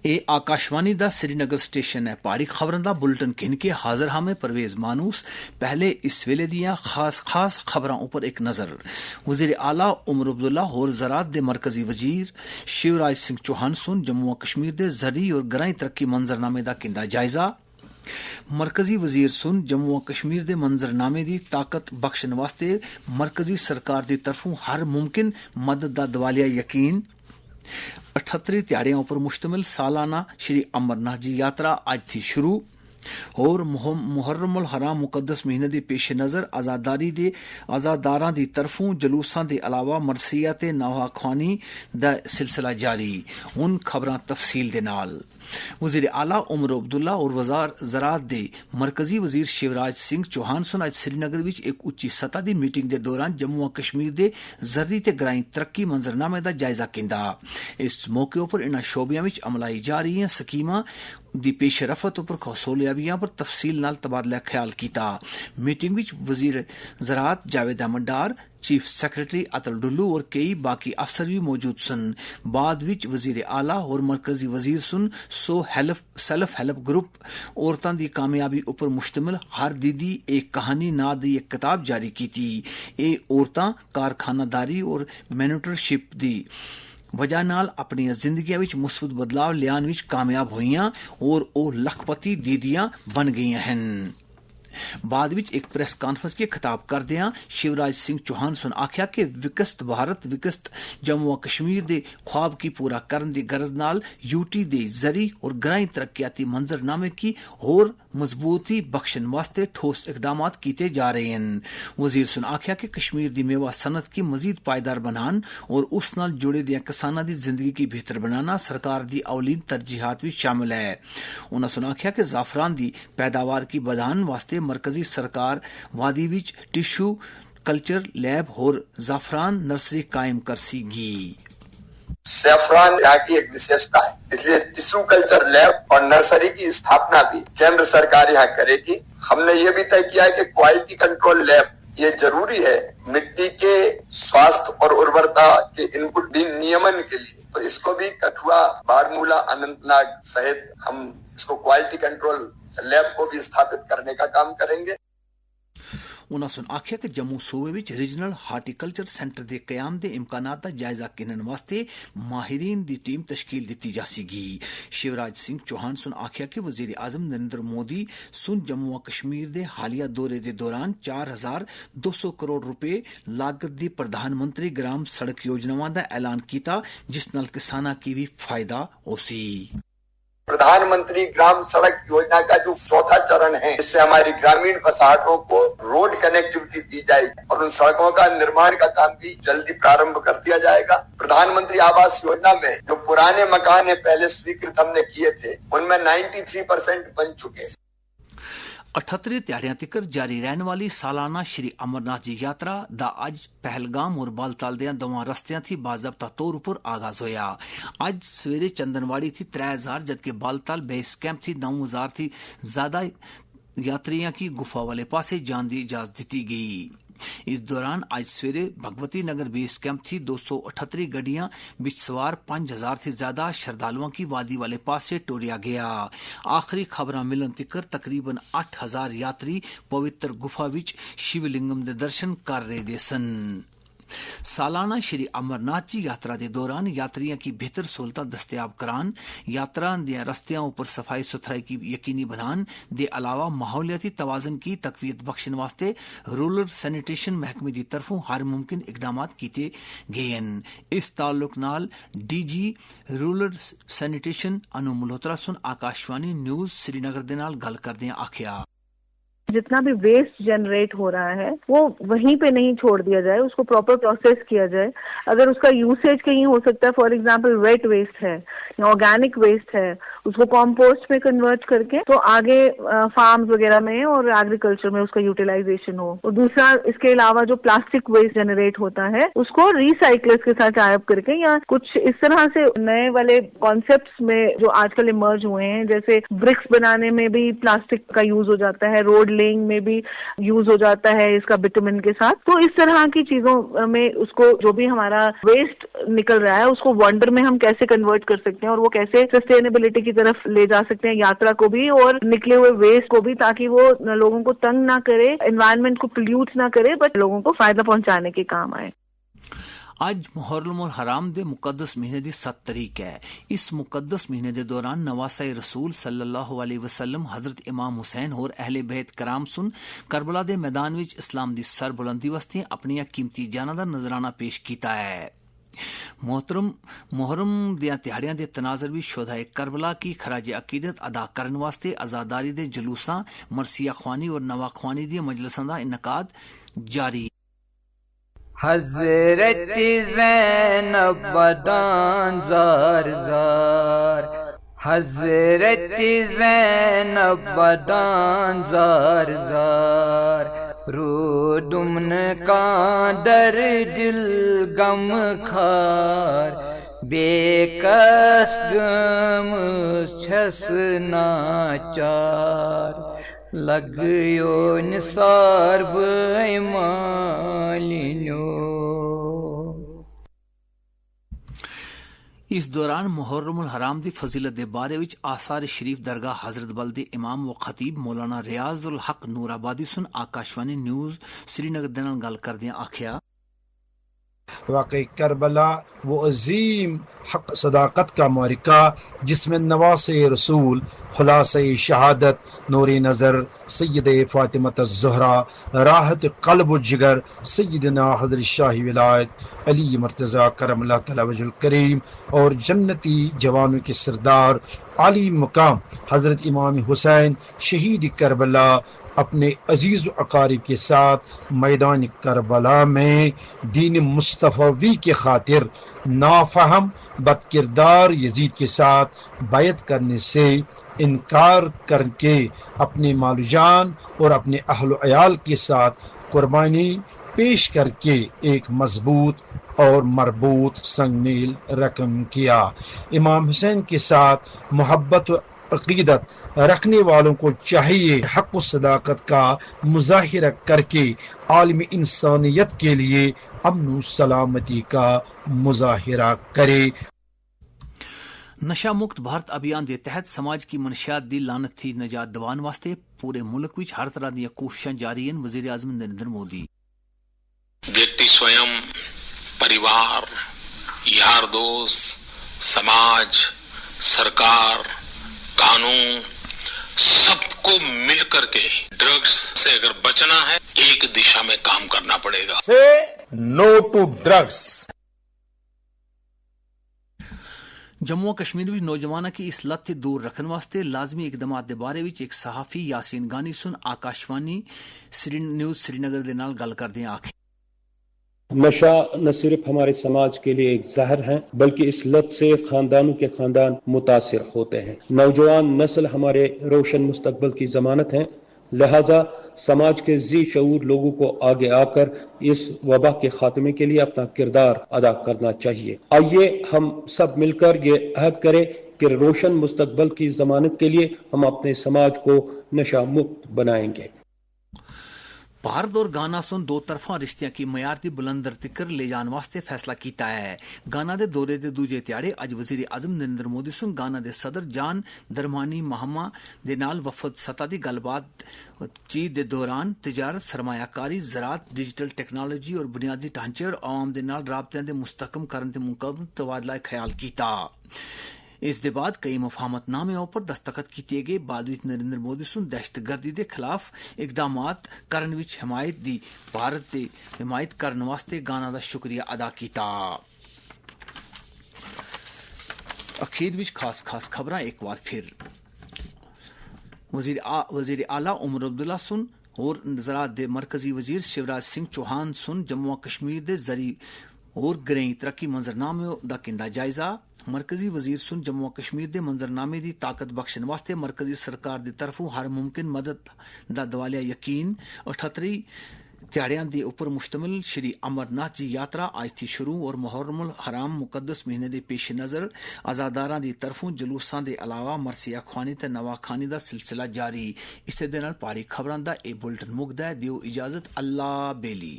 ਇਹ ਆਕਾਸ਼ਵਾਣੀ ਦਾ श्रीनगर स्टेशन है। पहाड़ी खबरों का बुलेटिन घिन के हाजिर हाँ में परवेज मानूस। पहले इस वेले दियां खास खबरों ऊपर एक नजर। वजीर आला उमर अब्दुल्ला और ज़राअत दे मरकजी वजीर शिवराज सिंह चौहान सुन जम्मू कश्मीर दे ज़री और गराई तरक्की मंजरनामे का किंदा जायजा। मरकजी वजीर सुन जम्मू कश्मीर दे मंजरनामे दी ताकत बख्शण वास्ते मरकजी सरकार दी तरफों हर मुमकिन मदद दा दवालिया यकीन। 78 त्याड़ियों पर मुश्तमिल सालाना श्री अमरनाथ जी यात्रा आज थी शुरू। और मुहर्रमुल हराम मुकद्दस महीने दे पेश नज़र आज़ादारां दी तरफों जलूसां दे अलावा मरसिया ते नौहा ख्वानी दा सिलसिला जारी। उन खबरां तफसील दे नाल। वजीर आला उमर अब्दुल्ला और वज़ार ज़राअत दे मरकजी वजीर शिवराज सिंह चौहान सुन आज श्रीनगर विच एक उच्ची सतह दी मीटिंग दे दौरान जम्मू कश्मीर दे ज़र्री ते ग्राईं तरक्की मंजरनामे दा जायजा किंदा। इस मौके उपर इन्हां शोबियां विच अमलाई जा रही स्कीमां दी पेशरफत उपर खसूलियाबियां पर तफसील नाल तबादला ख्याल कीता। मीटिंग विच वजीर ज़राअत जावेद अहमद डार, चीफ सेक्रेटरी अतल डुल्लू और कई बाकी अफसर भी मौजूद सन। बाद विच वजीर आला और मरकजी वजीर सुन सेल्फ हेल्प ग्रुप औरतां दी कामयाबी उपर मुश्तमिल हर दीदी एक कहानी ना दी एक किताब जारी की थी। ये औरतां कारखानादारी और मैन्युटरशिप दी वजह नाल अपनी जिंदगियां विच मुस्बत बदलाव लियान विच कामयाब होईयां और ओ लखपति दीदियां बन गईयां हन। बाद विच एक प्रेस कॉन्फ्रेंस के खिताब करदियां शिवराज सिंह चौहान सुन आख्या कि विकसित भारत विकसित जम्मू कश्मीर दे ख्वाब की पूरा करन दी गरज नाल यूटी दे ज़री और ग्राईं तरक्याती मंजरनामे की होर मजबूती बख्शण वास्ते ठोस इकदाम किए जा रहे हैं। वजीर सुन आख्या कि कश्मीर दी मेवा सनत की मजीद पायदार बनान और उस नाल जुड़े दियां किसानां दी जिंदगी की बेहतर बनाना सरकार दी अवलीन तरजीहात भी शामिल है। उन्होंने सुन आख्या कि जाफरान दी पैदावार की बढ़ाने वास्ते मरकजी सरकार वादी विच टिश्यू कल्चर लैब और जाफरान नर्सरी कायम कर सीगी। सैफरान यहाँ की एक विशेषता है, इसलिए टिश्यू कल्चर लैब और नर्सरी की स्थापना भी केंद्र सरकार यहाँ करेगी। हमने ये भी तय किया है कि क्वालिटी कंट्रोल लैब ये जरूरी है मिट्टी के स्वास्थ्य और उर्वरता के इनपुट नियमन के लिए। तो इसको भी कठुआ, बारमूला, अनंतनाग सहित हम इसको क्वालिटी कंट्रोल लैब को भी स्थापित करने का काम करेंगे। उन्होंने सुन आख्या कि जम्मू सूबे विच रीजनल हार्टिकल्चर सेंटर दे कयाम दे इम्कानात दा जायजा किनन वास्ते माहिरीन दी टीम तश्कील दिती जासीगी। शिवराज सिंह चौहान सुन आख्या कि वजीर आजम नरेंद्र मोदी सुन जम्मू कश्मीर दे हालिया दौरे दे दौरान 4200 करोड़ रुपए लागत दी प्रधानमंत्री ग्राम सड़क योजनावां दा ऐलान कीता, जिस नाल किसानां की भी फायदा होसी। प्रधानमंत्री ग्राम सड़क योजना का जो चौथा चरण है, इससे हमारी ग्रामीण बसाहटों को रोड कनेक्टिविटी दी जाएगी और उन सड़कों का निर्माण का काम भी जल्दी प्रारंभ कर दिया जाएगा। प्रधानमंत्री आवास योजना में जो पुराने मकान पहले स्वीकृत हमने किए थे, उनमें 93% बन चुके हैं। 78 त्याड़ियां तिकर जारी रहने वाली सालाना श्री अमरनाथ जी यात्रा दा अज पहलगाम और बालताल दियां दोवां रस्तियां थी बाज़ाब्ता तौर पर आगाज होया। अज सवेरे चंदनवाड़ी थी 3000 जबकि बालताल बेस कैंप थी 9000 थी ज्यादा यात्रियों की गुफा वाले पासे जान दी इजाजत दी गई। इस दौरान आज सवेरे भगवती नगर बेस कैंप थी 278 गड्डियां बिच सवार 5000 से ज्यादा श्रद्धालुओं की वादी वाले पास से टोरिया गया। आखिरी खबरां मिलन तिकर तकरीबन 8000 यात्री पवित्र गुफा विच शिवलिंगम दे दर्शन कर रहे दे सन। सालाना श्री अमरनाथ जी यात्रा के दौरान यात्रियों की बेहतर सहूलतां दस्तयाब करान, यात्रा दियां रस्तियों पर सफाई सुथराई की यकीनी बनान दे अलावा माहौलियाती तवाजन की तकवीत बख्शण वास्ते रूरल सैनिटेशन महकमे की तरफों हर मुमकिन इकदाम किए गए हैं। इस ताल्लुक नाल डीजी रूरल सैनिटेशन अनु मल्होत्रा सुन आकाशवाणी न्यूज श्रीनगर दे नाल गल करदे आखिया, जितना भी वेस्ट जनरेट हो रहा है वो वहीं पे नहीं छोड़ दिया जाए, उसको प्रॉपर प्रोसेस किया जाए। अगर उसका यूसेज कहीं हो सकता है, फॉर एग्जांपल वेट वेस्ट है या ऑर्गेनिक वेस्ट है, उसको कॉम्पोस्ट में कन्वर्ट करके तो आगे फार्म्स वगैरह में और एग्रीकल्चर में उसका यूटिलाइजेशन हो। और दूसरा, इसके अलावा जो प्लास्टिक वेस्ट जनरेट होता है उसको रिसाइक्लर्स के साथ टाई अप करके या कुछ इस तरह से नए वाले कॉन्सेप्ट्स में जो आजकल इमर्ज हुए हैं, जैसे ब्रिक्स बनाने में भी प्लास्टिक का यूज हो जाता है, रोड लेइंग में भी यूज हो जाता है इसका बिटुमिन के साथ। तो इस तरह की चीजों में उसको जो भी हमारा वेस्ट निकल रहा है उसको वंडर में हम कैसे कन्वर्ट कर सकते हैं और वो कैसे सस्टेनेबिलिटी की तरफ ले जा सकते हैं, यात्रा को भी और निकले हुए वेस्ट को भी, ताकि वो लोगों को तंग ना करे, एनवायरनमेंट को पोल्यूट ना करे, बट लोगों को फायदा पहुंचाने के काम आए। ਅੱਜ ਮੁਹर्रम हराम दे मुकद्दस महीने दी 7 तारीख है। इस मुकद्दस महीने दे दौरान नवासा रसूल सल्लल्लाहु अलैहि वसल्लम हजरत इमाम हुसैन और अहले बैत कराम सुन करबला दे मैदान विच इस्लाम दी सरबुलंदी वास्ते अपनी कीमती जाना दा नजराना पेश कीता है। मुहर्रम दियां तिहाड़ियां दे तनाजर भी शोधाए करबला की खराज अकीदत अदा करने वास्ते आजादारी दे जुलूसां, मरसिया ख्वानी और नवा ख्वानी दी मजलिसां दा इनकाद जारी। हजरत ज़ैनब बदान ज़ार ज़ार, हजरत ज़ैनब बदान ज़ार ज़ार, रो दुमन का दर दिल गम खार, बेकस गम छस नाचार, लग्यो निसार मालिनो। इस दौरान मुहर्रम हराम दी फजीलत दे बारे विच आसार शरीफ दरगाह हजरत बल दे इमाम व खतीब मौलाना रियाज उल हक नूराबादी सुन आकाशवाणी न्यूज श्रीनगर दे नाल गल करदियां आखिया, वाकई करबला वो अजीम हक सदाकत का मारिका जिसमें नवासे रसूल, खुलासे शहादत, नूरी नज़र सैयद फातिमत ज़हरा, राहत क़ल्ब व जिगर सैयदना हज़रत शाही विलायत अली मर्तज़ा करमल्लाहु तआला वजहुल करीम और जन्नती जवानों के सरदार आली मुकाम हज़रत इमाम हुसैन शहीद करबला अपने अजीज अकारिब के साथ मैदान करबला में दीन मुस्तफ़वी के खातिर नाफहम बदकिरदार यजीद के साथ बैत करने से इनकार करके अपने माल जान और अपने अहल अयाल के साथ कुर्बानी पेश करके एक मजबूत और मरबूत संगमील रकम किया। इमाम हुसैन के साथ मोहब्बत व अकीदत रखने वालों को चाहिए हक व सदाकत का मुजाहिरा करके आलम इंसानियत के लिए अमन सलामती का मुजाहिरा करे। नशा मुक्त भारत अभियान के तहत समाज की मनशियात दी लानत थी निजात दिवान वास्ते पूरे मुल्क विच हर तरह दी कोशिशां जारी हैं। वजीर आज़म नरेंद्र मोदी व्यक्ति स्वयं, परिवार, यार दोस्त, समाज, सरकार, कानून सबको मिलकर के ड्रग्स से अगर बचना है एक दिशा में काम करना पड़ेगा। Say no to drugs. Jammu Kashmir में नौजवानों की इस लत दूर रखने वास्ते लाजमी इकदाम के बारे में एक सहाफी यासीन गानी सुन आकाशवाणी न्यूज श्रीनगर दे नाल गल करदे आखे, नशा न सिर्फ हमारे समाज के लिए एक जहर है बल्कि इस लत से खानदानों के खानदान मुतासिर होते हैं। नौजवान नस्ल हमारे रोशन मुस्तकबल की जमानत है, लिहाजा समाज के जी शऊर लोगों को आगे आकर इस वबा के खात्मे के लिए अपना किरदार अदा करना चाहिए। आइए हम सब मिलकर ये अहद करें कि रोशन मुस्तकबल की जमानत के लिए हम अपने समाज को नशा मुक्त बनाएंगे। भारत और गाना सुन दो तरफा रिश्तियां की मयार दी बुलंद तिकर ले जाने वास्ते फैसला किया है। गाना दे दौरे दे दूजे त्याड़े अज वजीर आजम नरेंद्र मोदी सुन गाना दे सदर जान दरमानी महमा दे नाल वफद सतह दी गलबात चीत दे दौरान तिजारत, सरमायाकारी, ज़राअत, डिजिटल टेक्नोलॉजी और बुनियादी ढांचे और आवाम दे नाल राबतियां दे मुस्तकम करन ते मुकम्मल तबादला ख्याल किया। इस दे बाद कई मुफाहमतनामे पर दस्तखत किए गए। बाद विच नरेंद्र मोदी सुन दहशतगर्दी के खिलाफ इकदामात करन विच हिमायत दी भारत दे हिमायत करने वास्ते गाना दा शुक्रिया अदा किया। अखीर विच खास खास खबरां एक बार फिर। वजीर आला उमर अब्दुल्ला सुन और ज़राअत दे मरकजी वजीर शिवराज सिंह चौहान सुन जम्मू कश्मीर दे जरी और ग्रेई तरक्की मंजरनामे दा किंदा जायजा। مرکزی وزیر سن جموں کشمیر دے منظرنامے دی طاقت بخشن واسطے مرکزی سرکار دی طرفوں ہر ممکن مدد دا دوالیا یقین 38 تیاریاں دے اوپر مشتمل شری امرناتھ جی یاترا آج تھی شروع اور محرم الحرام مقدس مہینے دے پیش نظر آزاداراں دی طرفوں جلوساں دے علاوہ مرثیہ خوانی تے نواخانی دا سلسلہ جاری. اس دے نال پاری خبراں دا اے بلٹن مکدا ہے. دیو اجازت اللہ بیلی.